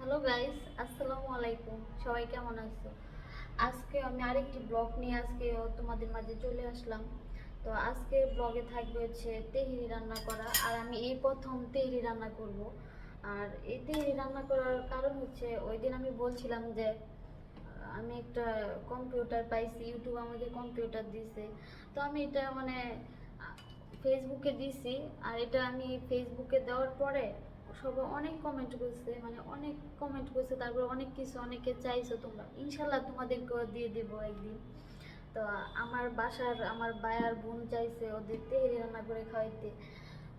Hello guys, আসসালামু আলাইকুম। সবাই কেমন আছো? আজকে আমি আরেকটি ব্লগ নিয়ে তোমাদের মাঝে চলে আসলাম। তো আজকে ব্লগে থাকবে হচ্ছে তেহরি রান্না করা, আর আমি এই প্রথম তেহরি রান্না করব। আর এই তেহরি রান্না করার কারণ হচ্ছে ওই দিন আমি বলছিলাম যে আমি একটা কম্পিউটার পাইছি, ইউটিউব আমাকে কম্পিউটার দিছে। তো আমি এটা ফেসবুকে দিছি। আর এটা আমি ফেসবুকে দেওয়ার পরে সবাই অনেক কমেন্ট করছে, মানে অনেক কমেন্ট করছে, তারপর অনেক কিছু অনেকে চাইছো তোমরা, ইনশাল্লাহ তোমাদেরকেও দিয়ে দেবো একদিন। তো আমার বায়ার বোন চাইছে ওদের তেহরি রান্না করে খাওয়াইতে।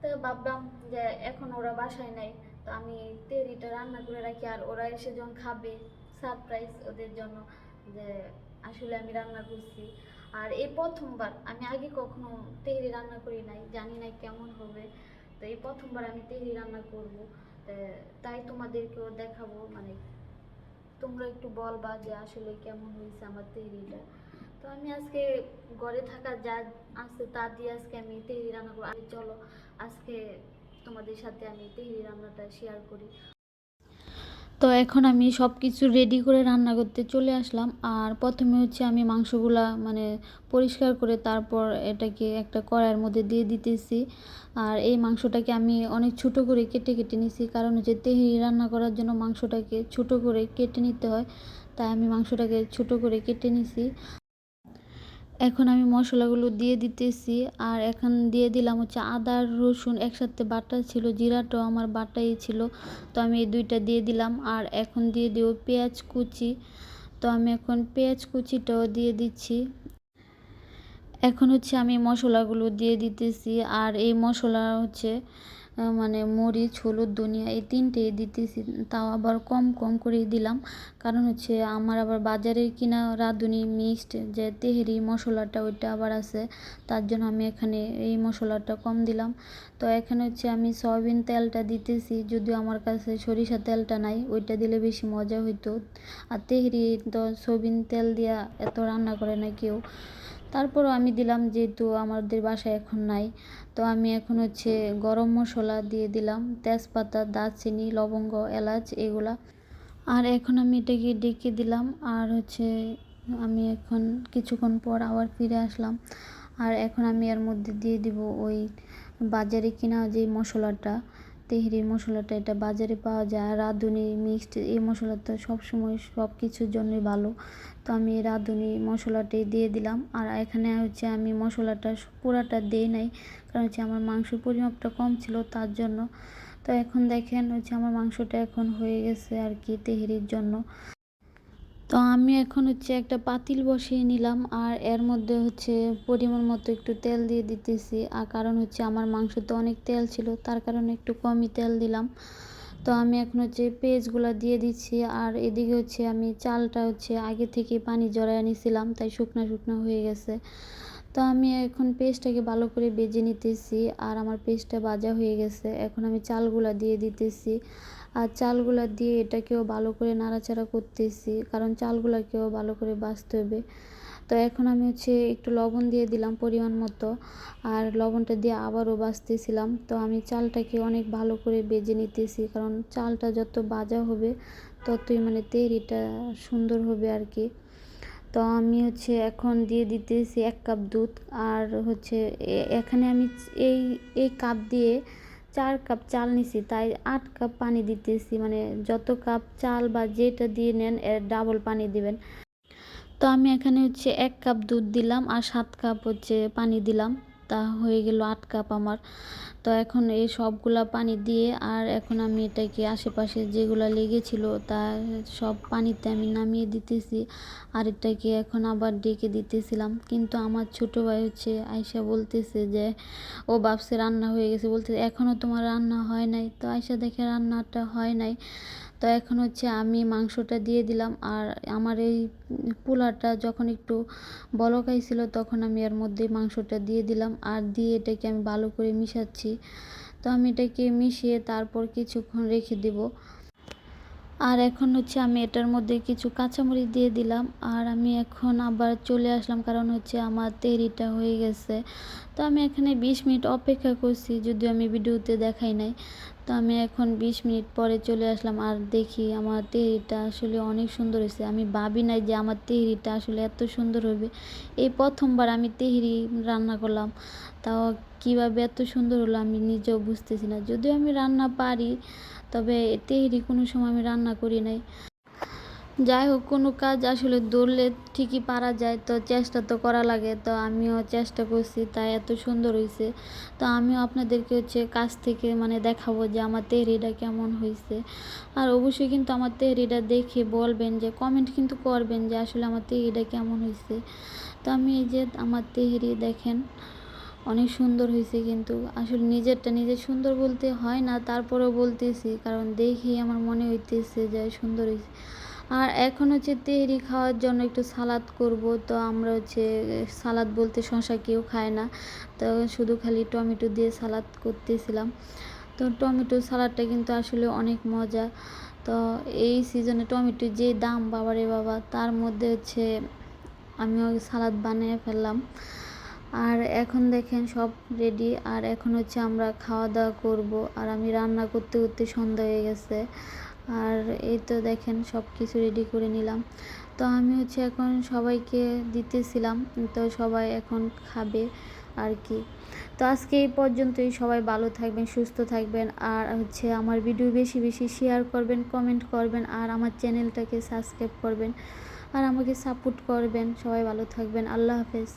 তো ভাবলাম যে এখন ওরা বাসায় নাই, তো আমি তেহরিটা রান্না করে রাখি, আর ওরা এসে যখন খাবে সারপ্রাইজ ওদের জন্য যে আসলে আমি রান্না করছি। আর এই প্রথমবার, আমি আগে কখনো তেহরি রান্না করি নাই, জানি না কেমন হবে। তো এই প্রথমবার আমি তেহরি রান্না করব। তাই তোমাদেরকেও দেখাবো, মানে তোমরা একটু বলবা যে আসলে কেমন হয়েছে আমার তেহরিটা। তো আমি আজকে ঘরে থাকা যা আছে তা দিয়ে আজকে আমি তেহরি রান্না করবো। আর চলো আজকে তোমাদের সাথে আমি তেহরি রান্নাটা শেয়ার করি। তো এখন আমি সব কিছু রেডি করে রান্না করতে চলে আসলাম। আর প্রথমে হচ্ছে আমি মাংসগুলা মানে পরিষ্কার করে তারপর এটাকে একটা কড়াইয়ের মধ্যে দিয়ে দিতেছি। আর এই মাংসটাকে আমি অনেক ছোট করে কেটে কেটে নিছি, কারণ হচ্ছে তেহারি রান্না করার জন্য মাংসটাকে ছোট করে কেটে নিতে হয়। তাই আমি মাংসটাকে ছোট করে কেটে নিছি। এখন আমি মশলাগুলো দিয়ে দিতেছি। আর এখন দিয়ে দিলাম হচ্ছে আদা রসুন একসাথে বাটা ছিল, জিরাটাও আমার বাটাই ছিল। তো আমি এই দুইটা দিয়ে দিলাম। আর এখন দিয়ে দেবো পেঁয়াজ কুচি। তো আমি এখন পেঁয়াজ কুচিটাও দিয়ে দিচ্ছি। এখন হচ্ছে আমি মশলাগুলো দিয়ে দিতেছি। আর এই মশলা হচ্ছে মানে মরিচ, হলুদ, ধনিয়া এই তিনটেই দিতেছি, তাও আবার কম কম করেই দিলাম। কারণ হচ্ছে আমার আবার বাজারের কিনা রাঁধুনি মিক্সড যে তেহেরি মশলাটা ওইটা আবার আছে, তার জন্য আমি এখানে এই মশলাটা কম দিলাম। তো এখানে হচ্ছে আমি সয়াবিন তেলটা দিতেছি, যদিও আমার কাছে সরিষা তেলটা নাই, ওইটা দিলে বেশি মজা হইতো। আর তেহেরি তো সয়াবিন তেল দিয়া এত রান্না করে না কেউ। তারপরও আমি দিলাম, যেহেতু আমাদের বাসায় এখন নাই। তো আমি এখন হচ্ছে গরম মশলা দিয়ে দিলাম, তেজপাতা, দারচিনি, লবঙ্গ, এলাচ এগুলা। আর এখন আমি এটাকে ডেকে দিলাম। আর হচ্ছে আমি এখন কিছুক্ষণ পর আবার ফিরে আসলাম। আর এখন আমি এর মধ্যে দিয়ে দিব ওই বাজারে কিনা যে মশলাটা, তেহরির মশলাটা, এটা বাজারে পাওয়া যায়। রাঁধুনি মিক্সড এই মশলাটা সবসময় সব কিছুর জন্যই ভালো। তো আমি রাঁধুনি মশলাটাই দিয়ে দিলাম। আর এখানে হচ্ছে আমি মশলাটা পুরাটা দিই নাই, কারণ হচ্ছে আমার মাংসের পরিমাপটা কম ছিল, তার জন্য। তো এখন দেখেন হচ্ছে আমার মাংসটা এখন হয়ে গেছে আর কি তেহরির জন্য। তো আমি এখন হচ্ছে একটা পাতিল বসিয়ে নিলাম। আর এর মধ্যে হচ্ছে পরিমাণ মতো একটু তেল দিয়ে দিতেছি। আর কারণ হচ্ছে আমার মাংসতে অনেক তেল ছিল, তার কারণে একটু কমই তেল দিলাম। তো আমি এখন হচ্ছে পেঁয়াজগুলো দিয়ে দিচ্ছি। আর এদিকে হচ্ছে আমি চালটা হচ্ছে আগে থেকে পানি জড়ায় নিয়েছিলাম, তাই শুকনো শুকনো হয়ে গেছে। তো আমি এখন পেস্টটাকে ভালো করে ভেজে নিতেছি। আর আমার পেস্টটা ভাজা হয়ে গেছে, এখন আমি চালগুলা দিয়ে দিতেছি। আর চালগুলা দিয়ে এটাকেও ভালো করে নাড়াচাড়া করতেছি, কারণ চালগুলাকেও ভালো করে ভাজতে হবে। তো এখন আমি হচ্ছে একটু লবণ দিয়ে দিলাম পরিমাণ মতো। আর লবণটা দিয়ে আবারও ভাজতেছিলাম। তো আমি চালটাকে অনেক ভালো করে ভেজে নিতেছি, কারণ চালটা যত ভাজা হবে ততই মানে তেহরিটা সুন্দর হবে আর কি। তো আমি হচ্ছে এখন দিয়ে দিতেছি 1 কাপ দুধ। আর হচ্ছে এখানে আমি এই এই কাপ দিয়ে 4 কাপ চাল নিছি, তাই 8 কাপ পানি দিতেছি। মানে যত কাপ চাল বা যেটা দিয়ে নেন এর ডাবল পানি দিবেন। তো আমি এখানে হচ্ছে 1 কাপ দুধ দিলাম আর 7 কাপ হচ্ছে পানি দিলাম, তা হয়ে গেল 8 কাপ আমার। তো এখন এই সবগুলা পানি দিয়ে, আর এখন আমি এটাকে আশেপাশে যেগুলা লেগেছিল তা সব পানিতে আমি নামিয়ে দিতেছি। আর এটাকে এখন আবার ডেকে দিতেছিলাম, কিন্তু আমার ছোট ভাই হচ্ছে আয়সা বলতেছে যে ও ভাবছে রান্না হয়ে গেছে, বলতেছে এখনও তোমার রান্না হয় নাই। তো আয়সা দেখে রান্নাটা হয় নাই। তো এখন হচ্ছে আমি মাংসটা দিয়ে দিলাম। আর আমার এই পোলাটা যখন একটু বলক আইছিল তখন আমি এর মধ্যে মাংসটা দিয়ে দিলাম। আর দিয়ে এটাকে আমি ভালো করে মিশাচ্ছি। তো আমি এটাকে মিশিয়ে তারপর কিছুক্ষণ রেখে দেব। আর এখন হচ্ছে আমি এটার মধ্যে কিছু কাঁচামরিচ দিয়ে দিলাম। আর আমি এখন আবার চলে আসলাম, কারণ হচ্ছে আমার তেহরিটা হয়ে গেছে। তো আমি এখানে 20 মিনিট অপেক্ষা করছি, যদিও আমি ভিডিওতে দেখাই নাই। তো আমি এখন 20 মিনিট পরে চলে আসলাম, আর দেখি আমার তেহরিটা আসলে অনেক সুন্দর হয়েছে। আমি ভাবি নাই যে আমার তেহরিটা আসলে এত সুন্দর হবে। এই প্রথমবার আমি তেহরি রান্না করলাম, তাও কীভাবে এত সুন্দর হলো আমি নিজেও বুঝতেছি না। যদিও আমি রান্না পারি, তবে তেহরি কোনো সময় আমি রান্না করি নাই। যাই হোক, কোনো কাজ আসলে ধরলে ঠিকই পারা যায়, তো চেষ্টা তো করা লাগে। তো আমিও চেষ্টা করছি, তাই এত সুন্দর হয়েছে। তো আমিও আপনাদেরকে হচ্ছে কাছ থেকে মানে দেখাবো যে আমার তেহরিটা কেমন হয়েছে। আর অবশ্যই কিন্তু আমার তেহরিটা দেখে বলবেন, যে কমেন্ট কিন্তু করবেন যে আসলে আমার তেহরিটা কেমন হয়েছে। তো আমি এই যে আমার তেহরি দেখেন অনেক সুন্দর হয়েছে, কিন্তু আসলে নিজেরটা নিজে সুন্দর বলতে হয় না, তারপরেও বলতেছি কারণ দেখেই আমার মনে হইতেছে যে সুন্দর হয়েছে। আর এখন হচ্ছে তেহরি খাওয়ার জন্য একটু সালাদ করব। তো আমরা হচ্ছে সালাদ বলতে শসা কেউ খায় না, তো শুধু খালি টমেটো দিয়ে সালাদ করতেছিলাম। তো টমেটো সালাদটা কিন্তু আসলে অনেক মজা। তো এই সিজনে টমেটোর যে দাম বাবারে বাবা, তার মধ্যে হচ্ছে আমিও সালাদ বানিয়ে ফেললাম। আর এখন দেখেন সব রেডি, আর এখন হচ্ছে আমরা খাওয়া দাওয়া করব। আর আমি রান্না করতে করতে সন্ধ্যা হয়ে গেছে। আর এই তো দেখেন সব কিছু রেডি করে নিলাম। তো আমি হচ্ছে এখন সবাইকে দিতেছিলাম, তো সবাই এখন খাবে আর কি। তো আজকে এই পর্যন্তই। সবাই ভালো থাকবেন, সুস্থ থাকবেন, আর হচ্ছে আমার ভিডিও বেশি বেশি শেয়ার করবেন, কমেন্ট করবেন, আর আমার চ্যানেলটাকে সাবস্ক্রাইব করবেন, আর আমাকে সাপোর্ট করবেন। সবাই ভালো থাকবেন। আল্লাহ হাফেজ।